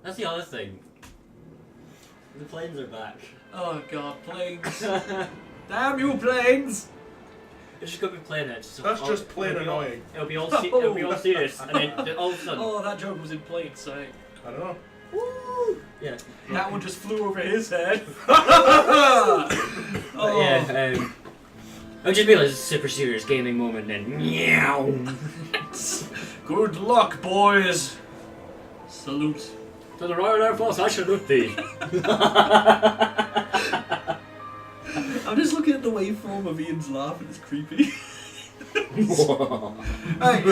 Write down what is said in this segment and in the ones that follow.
That's the other thing. The planes are back. Oh god, planes. Damn you, planes! You're just gonna be playing it. That's just plain annoying. It'll be all serious, and then all of a sudden. Oh, that joke was in plain sight. I don't know. Woo! Yeah. That one just flew over his head. Oh. Yeah. It'll just be like a super serious gaming moment, and then meow. Good luck, boys. Salute. To the Royal Air Force, I salute thee. I'm just looking at the waveform of Ian's laugh and it's creepy. Right.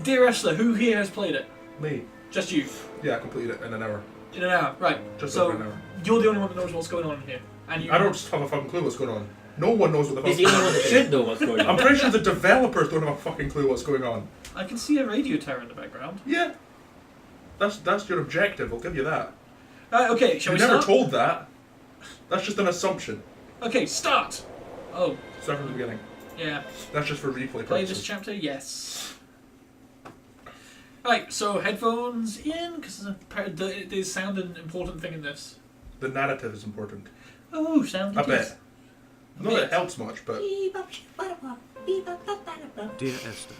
Dear Esther, who here has played it? Me. Just you? Yeah, I completed it in an hour. In an hour, right. Just so over an hour. You're the only one that knows what's going on here. And you I don't have a fucking clue what's going on. No one knows what the fuck's He's the going only on. one that should know what's going on. I'm pretty sure the developers don't have a fucking clue what's going on. I can see a radio tower in the background. Yeah. That's your objective, I'll give you that. Right, okay, shall You we never start? told that. That's just an assumption. Okay, start! Oh, Start from the beginning. yeah. That's just for replay purposes. Play this chapter? Yes. Right, so headphones in, because there's sound an important thing in this. The narrative is important. Oh, sound I it is. bet. Not that it helps much, but... Dear Esther,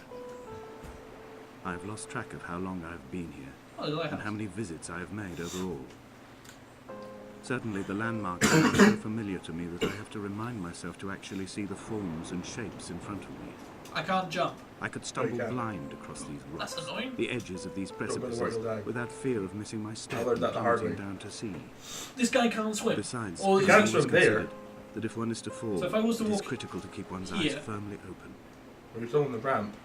I have lost track of how long I have been here, Oh, the and how lighthouse. many visits I have made overall. Certainly the landmarks are so familiar to me that I have to remind myself to actually see the forms and shapes in front of me. I can't jump. I could stumble can. blind across these rocks, That's annoying. the edges of these Don't go to precipices, where you'll die. without fear of missing my step learned and that the hard plunging way. down to sea. This guy can't swim. Besides, Or it can't was swim there. considered that if one is to fall, So if I was to it is walk critical to keep one's eyes here- firmly open. Are you still on the ramp?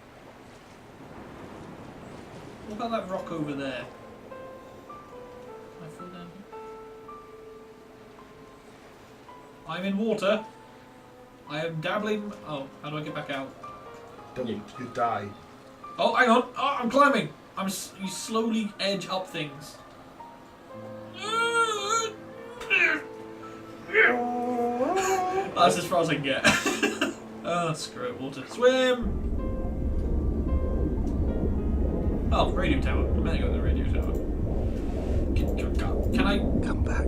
What about that rock over there? Can I fall down here? I'm in water. I am dabbling. Oh, how do I get back out? Don't. Yeah. You die. Oh, hang on. Oh, I'm climbing. You slowly edge up things. That's as far as I can get. Oh, screw it, water. Swim! Oh, radio tower. I meant to go to the radio tower. Can I? Come back.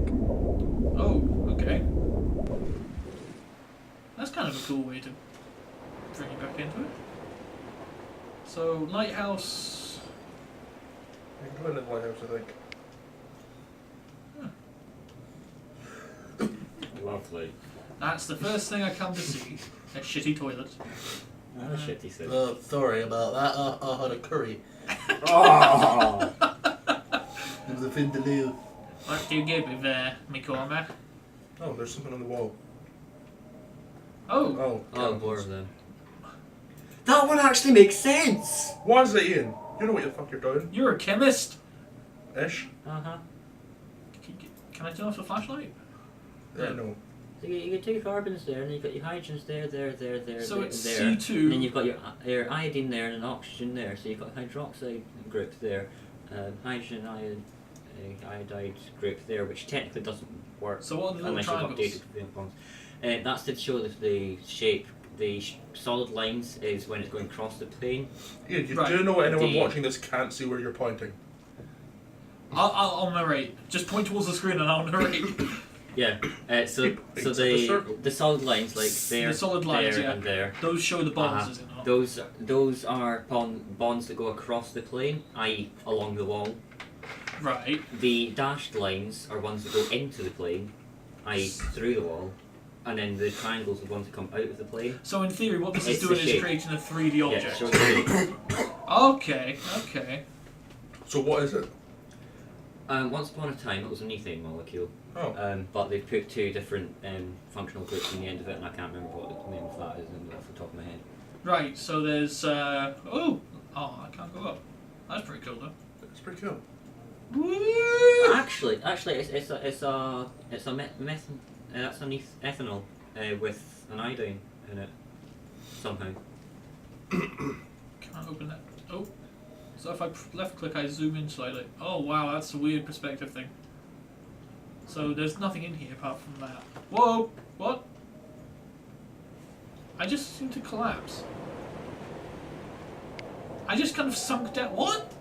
Oh, okay. That's kind of a cool way to bring you back into it. So, lighthouse. You can go into the lighthouse, I think. Lovely. That's the first thing I come to see. A shitty toilet. What a shitty thing. Sorry about that. I had a curry. Oh! It was a vindaloo. What do you give me there, me corner? Oh, there's something on the wall. Oh, Oh, Oh, chemicals. more of them. That one actually makes sense! What is it, Ian? You know what the fuck you're doing. you're a chemist. Ish? Uh-huh. Can I turn off the flashlight? No. So you get two carbons there, and you've got your hydrogens there, So there, it's and there. C2. And then you've got your iodine there and an oxygen there, so you've got hydroxide group there, hydrogen iodide group there, which technically doesn't work So what are the little unless you've triangles? updated the bonds. That's to show that the shape, solid lines is when it's going across the plane. Ian, you Right. do know anyone The- watching this can't see where you're pointing. I'll narrate. Just point towards the screen and I'll narrate. Yeah. So It's like a circle. the solid lines like there, The solid lines, there, yeah. and there. Those show the bonds, is it not? Those are bonds that go across the plane, i.e. along the wall. Right. The dashed lines are ones that go into the plane, i.e. through the wall. And then the triangles are the ones that come out of the plane. So in theory, what this is It's the doing is shape. creating a 3D Yeah, object. show the shape. Okay. So what is it? Once upon a time it was an ethane molecule. Oh. But they've put two different functional groups in the end of it, and I can't remember what the name of that is off the top of my head. Right. So there's oh, I can't go up. That's pretty cool though. It's pretty cool. Woo! Actually, it's a that's an ethanol with an iodine in it somehow. Can't open that. Oh. So if I left click, I zoom in slightly. Oh wow, that's a weird perspective thing. So there's nothing in here apart from that. Whoa! What? I just seem to collapse. I just kind of sunk down. What?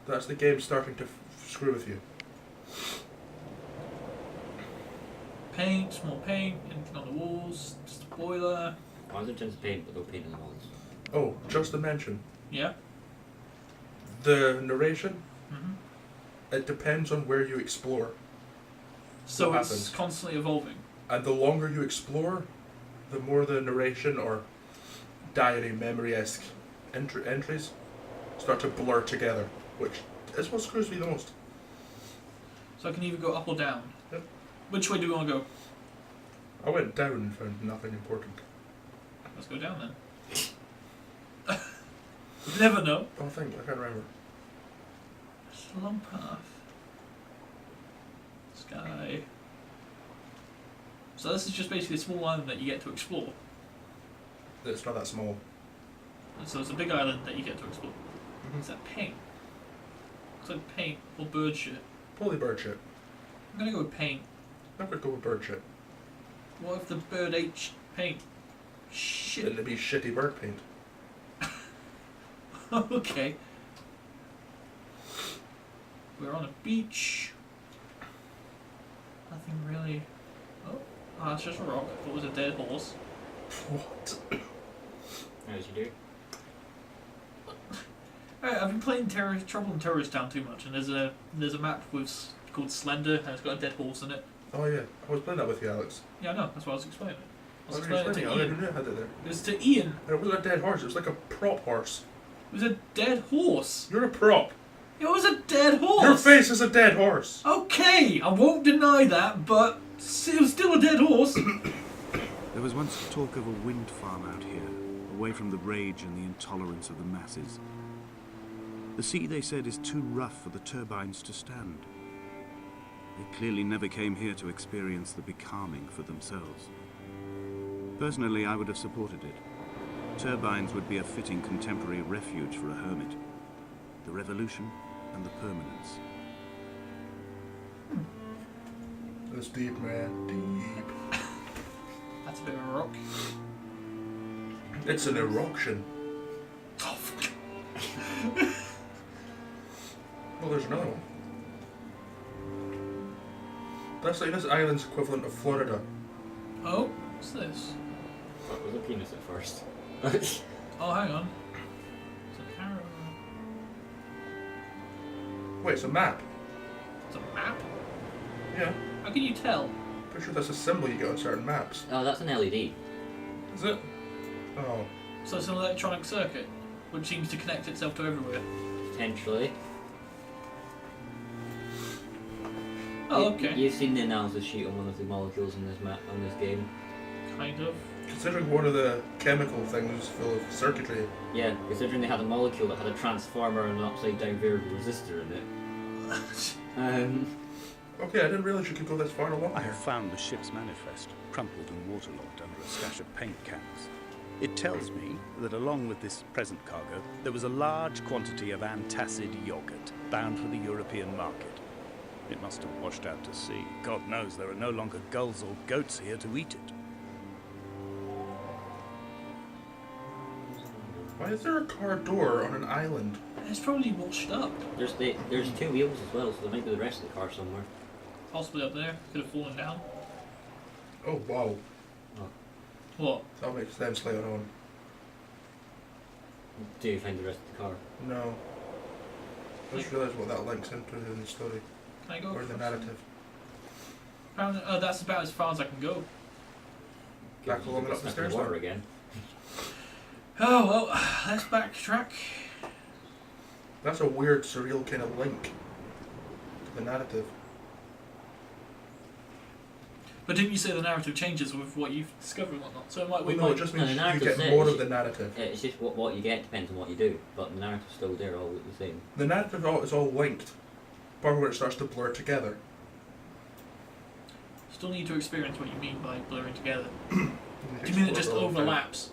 That's the game starting to screw with you. Paint, small paint, anything on the walls, just a boiler. I was in terms of paint, but no paint on the walls. Oh, just to mention, Yeah. the narration, hmm it depends on where you explore. So What it's happens? constantly evolving. And the longer you explore, the more the narration or diary memory-esque entries start to blur together, which is what screws me the most. So I can either go up or down. Yep. Which way do we want to go? I went down and found nothing important. Let's go down then. You never know. Oh, I can't remember. Slum path. Sky. So this is just basically a small island that you get to explore. It's not that small. And so it's a big island that you get to explore. Mm-hmm. Is that paint? Looks like paint or bird shit. Probably bird shit. I'm gonna go with paint. I'm gonna go with bird shit. What if the bird ate paint? Shit. It'd be shitty bird paint. Okay. We're on a beach. Nothing really. Oh, it's just a rock. It was a dead horse. What? As you do. Alright, I've been playing Trouble in Terrorist Town too much, and there's a map with called Slender, and it's got a dead horse in it. Oh yeah, I was playing that with you, Alex. Yeah, I know. That's what I was explaining. I was I was explaining it to I Ian. didn't know I had it there. It was to Ian. And it wasn't a dead horse, it was like a prop horse. It was a dead horse. You're a prop. It was a dead horse. Your face is a dead horse. Okay, I won't deny that, but it was still a dead horse. There was once talk of a wind farm out here, away from the rage and the intolerance of the masses. The sea, they said, is too rough for the turbines to stand. They clearly never came here to experience the becalming for themselves. Personally, I would have supported it. Turbines would be a fitting contemporary refuge for a hermit. The revolution and the permanence. That's deep, man. Deep. That's a bit of a rock. It's an eruption. Oh, fuck. Oh, there's another one. That's like this island's equivalent of Florida. Oh, what's this? That was a penis at first. Oh, hang on. It's an arrow. Wait, it's a map. It's a map? Yeah. How can you tell? Pretty sure that's a symbol you get on certain maps. Oh, that's an LED. Is it? Oh. So it's an electronic circuit, which seems to connect itself to everywhere. Potentially. Oh, okay. You've seen the analysis sheet on one of the molecules in this map on this game. Kind of. Considering one of the chemical things was full of circuitry. Yeah, considering they had a molecule that had a transformer and an upside down variable resistor in it. Okay, I didn't realise you could go this far along I here. have found the ship's manifest, crumpled and waterlogged under a stash of paint cans. It tells me that along with this present cargo, there was a large quantity of antacid yogurt bound for the European market. It must have washed out to sea. God knows there are no longer gulls or goats here to eat it. Why is there a car door on an island? It's probably washed up. There's two wheels as well, so there might be the rest of the car somewhere. Possibly up there. Could have fallen down. Oh wow, What? that makes sense later on. Do you find the rest of the car? No. I just realised what that links into in the story. Can I go Or in the across? narrative. Apparently, that's about as far as I can go. Back along and up the Stuck in stairs water then. again. Oh, well, let's backtrack. That's a weird, surreal kind of link to the narrative. But didn't you say the narrative changes with what you've discovered and whatnot? So it might, we Well, no, might... it just No, means the you narrative get more says- of the narrative. It's just what you get depends on what you do, but the narrative's still there, all the same. The narrative is all linked. Part where it starts to blur together. Still need to experience what you mean by blurring together. You Do you mean it explore just all the time. overlaps?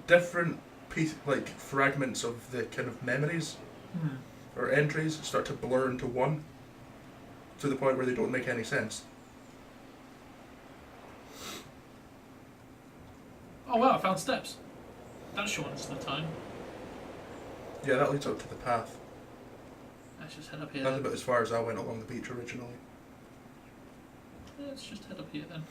Different fragments of the kind of memories or entries start to blur into one to the point where they don't make any sense. Oh wow, I found steps. That's showing us the time. Yeah, that leads up to the path. Let's just head up here. That's Then. about as far as I went along the beach originally. Let's just head up here then.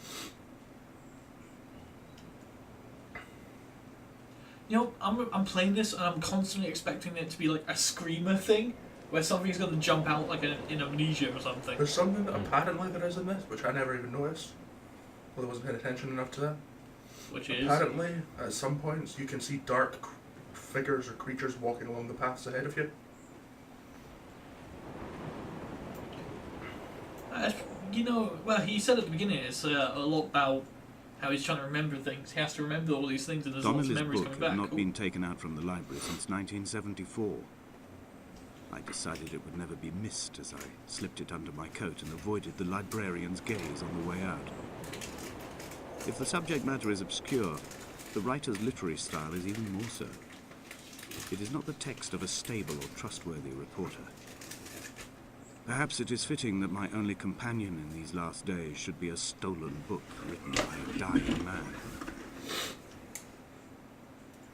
You know, I'm playing this and I'm constantly expecting it to be like a screamer thing, where something's going to jump out like in Amnesia or something. There's something that apparently there is in this, which I never even noticed. Well, I wasn't paying attention enough to that. Which is... Apparently, at some points, you can see dark figures or creatures walking along the paths ahead of you. You know, well, he said at the beginning it's a lot about how he's trying to remember things. He has to remember all these things and there's lots of Donnelly's memories book coming had back. not Cool. been taken out from the library since 1974. I decided it would never be missed as I slipped it under my coat and avoided the librarian's gaze on the way out. If the subject matter is obscure, the writer's literary style is even more so. It is not the text of a stable or trustworthy reporter. Perhaps it is fitting that my only companion in these last days should be a stolen book written by a dying man.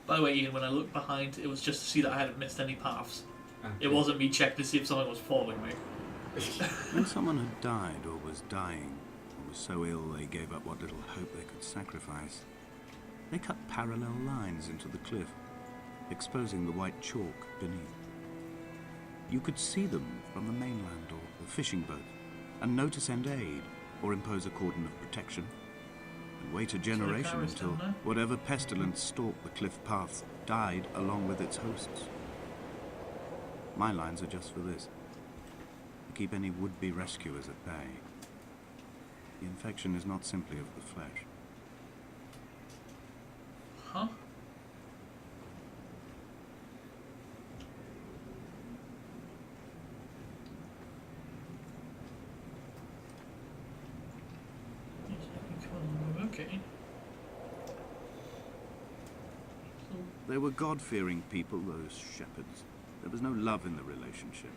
By the way, Ian, when I looked behind, it was just to see that I hadn't missed any paths. Okay. It wasn't me checking to see if someone was following me. When someone had died or was dying, or was so ill they gave up what little hope they could sacrifice, they cut parallel lines into the cliff, exposing the white chalk beneath. You could see them from the mainland or the fishing boat, and know to send aid or impose a cordon of protection, and wait a generation until whatever pestilence stalked the cliff paths died along with its hosts. My lines are just for this, to keep any would-be rescuers at bay. The infection is not simply of the flesh. Huh? Okay. So, They were God-fearing people, those shepherds. There was no love in the relationship.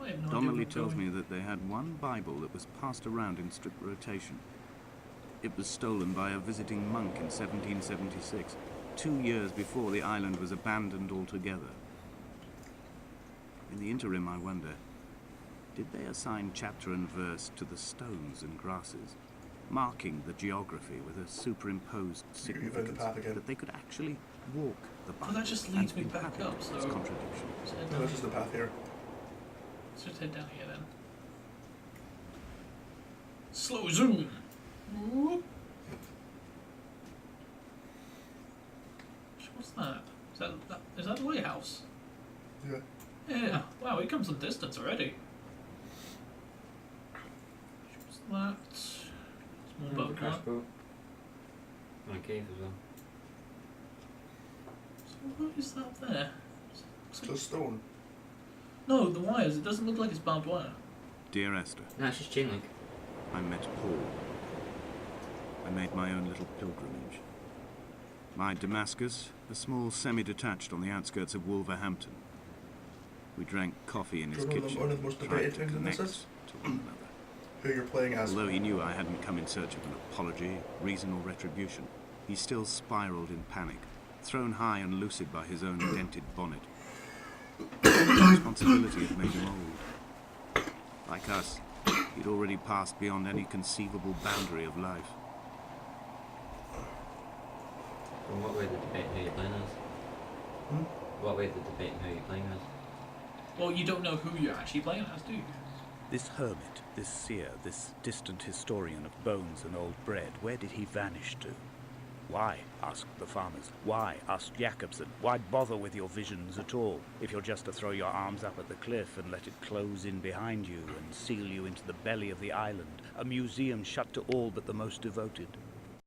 I have no idea Donnelly where tells we're me that they had one Bible that was passed around in strict rotation. It was stolen by a visiting monk in 1776, 2 years before the island was abandoned altogether. In the interim, I wonder, did they assign chapter and verse to the stones and grasses, marking the geography with a superimposed You found the significance path again. that they could actually walk the Bible? that just leads and me back inhabit up, so- its contradiction. Let's head No, down. this is the path here. Let's just head down here then. Slow zoom. Whoop. What's that? Is that the lighthouse? Yeah. Yeah. Wow, we come some distance already. What's that? Small boat. Crash What? boat. And a cave as well. So what is that there? Looks like- Just stone. No, the wires. It doesn't look like it's barbed wire. Dear Esther, No, it's just chain link. I met Paul. I made my own little pilgrimage. My Damascus, a small semi-detached on the outskirts of Wolverhampton. We drank coffee in his Do you know kitchen, one of the most tried debated to things in this connect is? to one another. Who you're playing as. Although he knew I hadn't come in search of an apology, reason or retribution, he still spiraled in panic, thrown high and lucid by his own dented bonnet. Responsibility had made him old. Like us, he'd already passed beyond any conceivable boundary of life. In what way did the debate how you're playing as? What way did the debate how you're playing as? Well, you don't know who you're actually playing as, do you? This hermit, this seer, this distant historian of bones and old bread, where did he vanish to? Why? Asked the farmers. Why? Asked Jacobson. Why bother with your visions at all, if you're just to throw your arms up at the cliff and let it close in behind you and seal you into the belly of the island, a museum shut to all but the most devoted?